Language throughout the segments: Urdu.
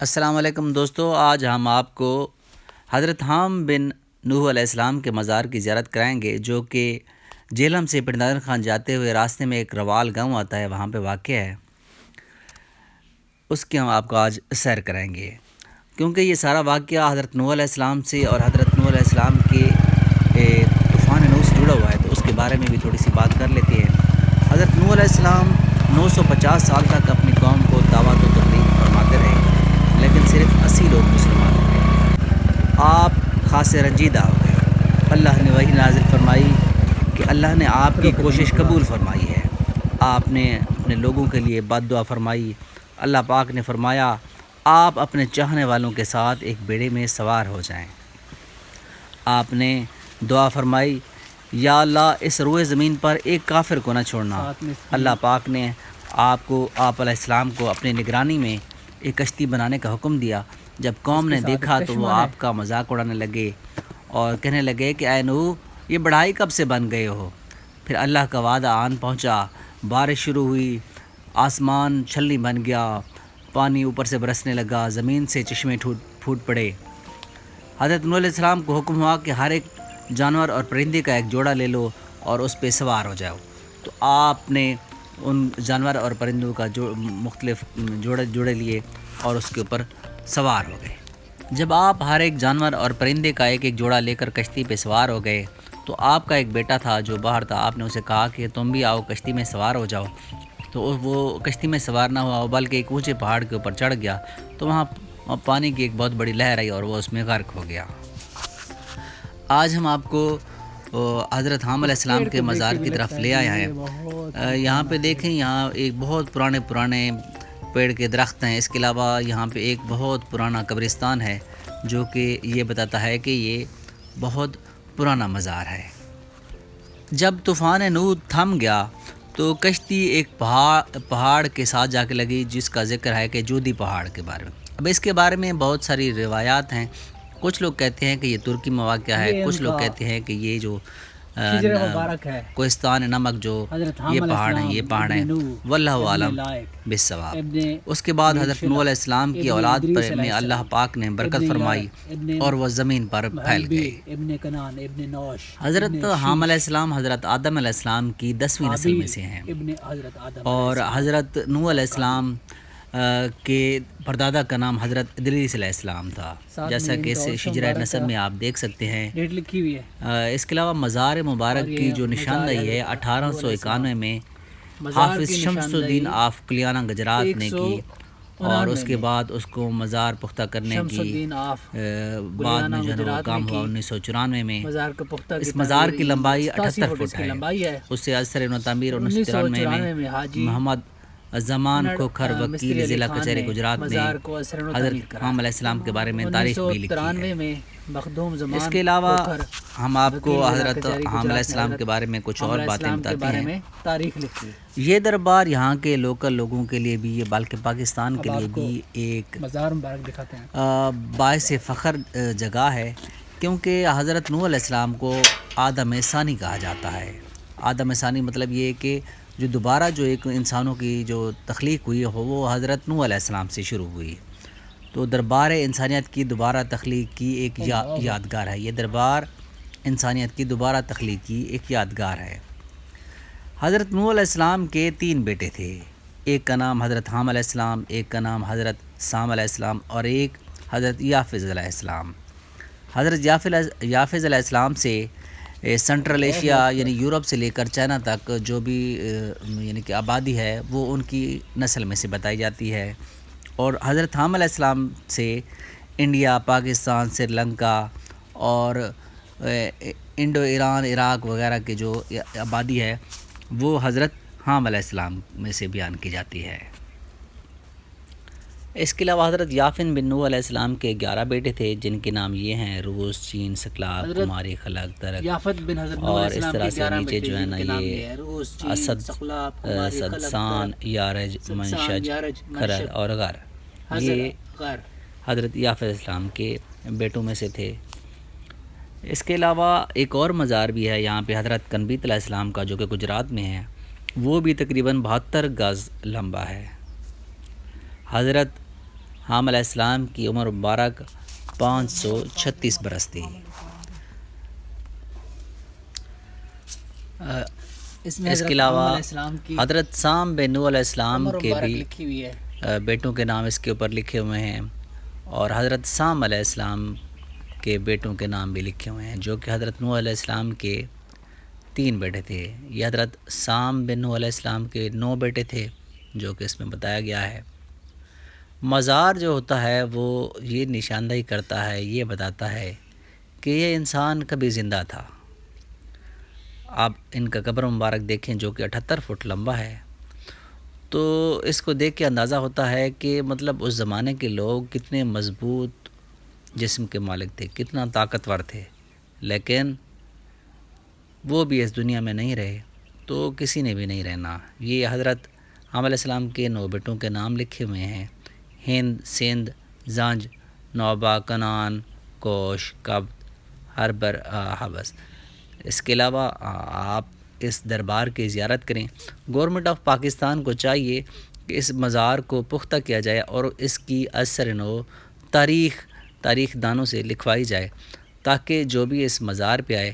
السلام علیکم دوستو، آج ہم آپ کو حضرت حام بن نوح علیہ السلام کے مزار کی زیارت کرائیں گے، جو کہ جہلم سے پنڈادر خان جاتے ہوئے راستے میں ایک روال گاؤں آتا ہے، وہاں پہ واقع ہے۔ اس کی ہم آپ کو آج سیر کرائیں گے، کیونکہ یہ سارا واقعہ حضرت نوح علیہ السلام سے اور حضرت نوح علیہ السلام کے طوفان نوح سے جڑا ہوا ہے، تو اس کے بارے میں بھی تھوڑی سی بات کر لیتے ہیں۔ حضرت نوح علیہ السلام 950 سال تک اپنی قوم کو دعوت و تبلیغ فرماتے رہے، لیکن صرف 80 لوگ مسلمان ہوئے۔ آپ خاصے رنجیدہ ہو گئے۔ اللہ نے وحی نازل فرمائی کہ اللہ نے آپ کی کوشش قبول فرمائی ہے۔ آپ نے اپنے لوگوں کے لیے بد دعا فرمائی۔ اللہ پاک نے فرمایا، آپ اپنے چاہنے والوں کے ساتھ ایک بیڑے میں سوار ہو جائیں۔ آپ نے دعا فرمائی، یا اللہ اس روئے زمین پر ایک کافر کو نہ چھوڑنا۔ اللہ پاک نے آپ علیہ السلام کو اپنی نگرانی میں ایک کشتی بنانے کا حکم دیا۔ جب قوم نے دیکھا تو وہ آپ کا مذاق اڑانے لگے اور کہنے لگے کہ اے نوح، یہ بڑھائی کب سے بن گئے ہو؟ پھر اللہ کا وعدہ آن پہنچا، بارش شروع ہوئی، آسمان چھلنی بن گیا، پانی اوپر سے برسنے لگا، زمین سے چشمے پھوٹ پڑے۔ حضرت نوح علیہ السلام کو حکم ہوا کہ ہر ایک جانور اور پرندے کا ایک جوڑا لے لو اور اس پہ سوار ہو جاؤ۔ تو آپ نے ان جانور اور پرندوں کا مختلف جوڑے لیے اور اس کے اوپر سوار ہو گئے۔ جب آپ ہر ایک جانور اور پرندے کا ایک جوڑا لے کر کشتی پہ سوار ہو گئے تو آپ کا ایک بیٹا تھا جو باہر تھا، آپ نے اسے کہا کہ تم بھی آؤ کشتی میں سوار ہو جاؤ۔ تو وہ کشتی میں سوار نہ ہوا، بلکہ ایک اونچے پہاڑ کے اوپر چڑھ گیا، تو وہاں پانی کی ایک بہت بڑی لہر آئی اور وہ اس میں غرق ہو گیا۔ آج ہم آپ کو حضرت حام علیہ السلام کے مزار کی طرف لے آئے ہیں۔ یہاں پہ دیکھیں، یہاں ایک بہت پرانے پیڑ کے درخت ہیں۔ اس کے علاوہ یہاں پہ ایک بہت پرانا قبرستان ہے، جو کہ یہ بتاتا ہے کہ یہ بہت پرانا مزار ہے۔ جب طوفان نوح تھم گیا تو کشتی ایک پہاڑ کے ساتھ جا کے لگی، جس کا ذکر ہے کہ جودی پہاڑ کے بارے میں۔ اب اس کے بارے میں بہت ساری روایات ہیں۔ کچھ لوگ کہتے ہیں کہ یہ ترکی میں واقع ہے، کچھ لوگ کہتے ہیں کہ یہ جو کوہستان نمک جو یہ پہاڑ ہیں واللہ عالم بالصواب۔ اس کے بعد حضرت نوح علیہ السلام کی اولاد پر میں اللہ پاک نے برکت فرمائی اور وہ زمین پر پھیل گئے۔ حضرت حام علیہ السلام حضرت آدم علیہ السلام کی 10ویں نسل میں سے ہیں، اور حضرت نوح علیہ السلام کے پردادا کا نام حضرت ادریس علیہ السلام تھا، جیسا کہ اس شجرہ نسب میں آپ دیکھ سکتے ہیں۔ اس کے علاوہ مزار مبارک کی جو نشاندہی ہے 1891 میں حافظ شمس الدین آف کلیانہ گجرات نے کی، اور اس کے بعد اس کو مزار پختہ کرنے کی بعد میں جو ہے وہ کام ہوا 1994 میں۔ اس مزار کی لمبائی 78 فٹ ہے۔ اس سے اثر تعمیر 1993 میں محمد زمان کھوکھر وکیل ضلع کچہری گجرات نے حضرت حام علیہ السلام کے بارے میں تاریخ بھی لکھی ہے۔ اس کے علاوہ ہم آپ کو حضرت حام علیہ السلام کے بارے میں کچھ اور باتیں بتاتے ہیں۔ یہ دربار یہاں کے لوکل لوگوں کے لیے بھی، بلکہ پاکستان کے لیے بھی ایک باعث فخر جگہ ہے، کیونکہ حضرت نوح علیہ السلام کو آدم ثانی کہا جاتا ہے۔ آدم ثانی مطلب یہ کہ جو دوبارہ جو ایک انسانوں کی جو تخلیق ہوئی ہو وہ حضرت نوح علیہ السلام سے شروع ہوئی۔ تو دربار انسانیت کی دوبارہ تخلیق کی ایک یادگار ہے۔ یہ دربار انسانیت کی دوبارہ تخلیق کی ایک یادگار ہے۔ حضرت نوح علیہ السلام کے 3 بیٹے تھے، ایک کا نام حضرت حام علیہ السلام، ایک کا نام حضرت سام علیہ السلام، اور ایک حضرت یافز علیہ السلام۔ حضرت یافز علیہ السلام سے سنٹرل ایشیا یعنی یورپ سے لے کر چائنا تک جو بھی یعنی کہ آبادی ہے وہ ان کی نسل میں سے بتائی جاتی ہے، اور حضرت حام علیہ السلام سے انڈیا، پاکستان، سری لنکا اور انڈو ایران، عراق وغیرہ کے جو آبادی ہے وہ حضرت حام علیہ السلام میں سے بیان کی جاتی ہے۔ اس کے علاوہ حضرت یافن بن نوح علیہ السلام کے 11 بیٹے تھے، جن کے نام یہ ہیں: روس، چین، سکلاق، کماری، خلق، ترک، اور اس طرح سے نیچے جو ہے نا یہ سدسان، یارج، منشج، خرد اور غر، یہ حضرت یافز علیہ السلام کے بیٹوں میں سے تھے۔ اس کے علاوہ ایک اور مزار بھی ہے یہاں پہ حضرت کنبیت علیہ السلام کا، جو کہ گجرات میں ہے، وہ بھی تقریباً 72 گز لمبا ہے۔ حضرت حام علیہ السلام کی عمر مبارک 536 برس تھی۔ اس کے علاوہ حضرت سام بن نوح علیہ السلام کے بھی بیٹوں کے نام اس کے اوپر لکھے ہوئے ہیں، اور حضرت سام علیہ السلام کے بیٹوں کے نام بھی لکھے ہوئے ہیں، جو کہ حضرت نوح علیہ السلام کے 3 بیٹے تھے۔ یہ حضرت سام بن نوح علیہ السلام کے 9 بیٹے تھے، جو کہ اس میں بتایا گیا ہے۔ مزار جو ہوتا ہے وہ یہ نشاندہی کرتا ہے، یہ بتاتا ہے کہ یہ انسان کبھی زندہ تھا۔ آپ ان کا قبر مبارک دیکھیں جو کہ 78 فٹ لمبا ہے، تو اس کو دیکھ کے اندازہ ہوتا ہے کہ مطلب اس زمانے کے لوگ کتنے مضبوط جسم کے مالک تھے، کتنا طاقتور تھے، لیکن وہ بھی اس دنیا میں نہیں رہے، تو کسی نے بھی نہیں رہنا۔ یہ حضرت حام علیہ السلام کے 9 بیٹوں کے نام لکھے ہوئے ہیں: ہند، سندھ، زنج، نوبہ، کنان، کوش، کبت، ہربر، حبس۔ اس کے علاوہ آپ اس دربار کی زیارت کریں۔ گورنمنٹ آف پاکستان کو چاہیے کہ اس مزار کو پختہ کیا جائے اور اس کی اثر نو تاریخ دانوں سے لکھوائی جائے، تاکہ جو بھی اس مزار پہ آئے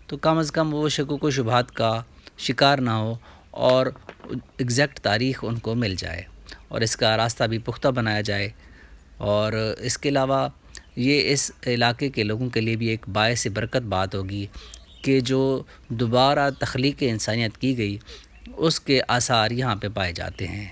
تو کم از کم وہ شکوک و شبہات کا شکار نہ ہو، اور ایگزیکٹ تاریخ ان کو مل جائے، اور اس کا راستہ بھی پختہ بنایا جائے۔ اور اس کے علاوہ یہ اس علاقے کے لوگوں کے لیے بھی ایک باعث برکت بات ہوگی کہ جو دوبارہ تخلیق انسانیت کی گئی اس کے آثار یہاں پہ پائے جاتے ہیں۔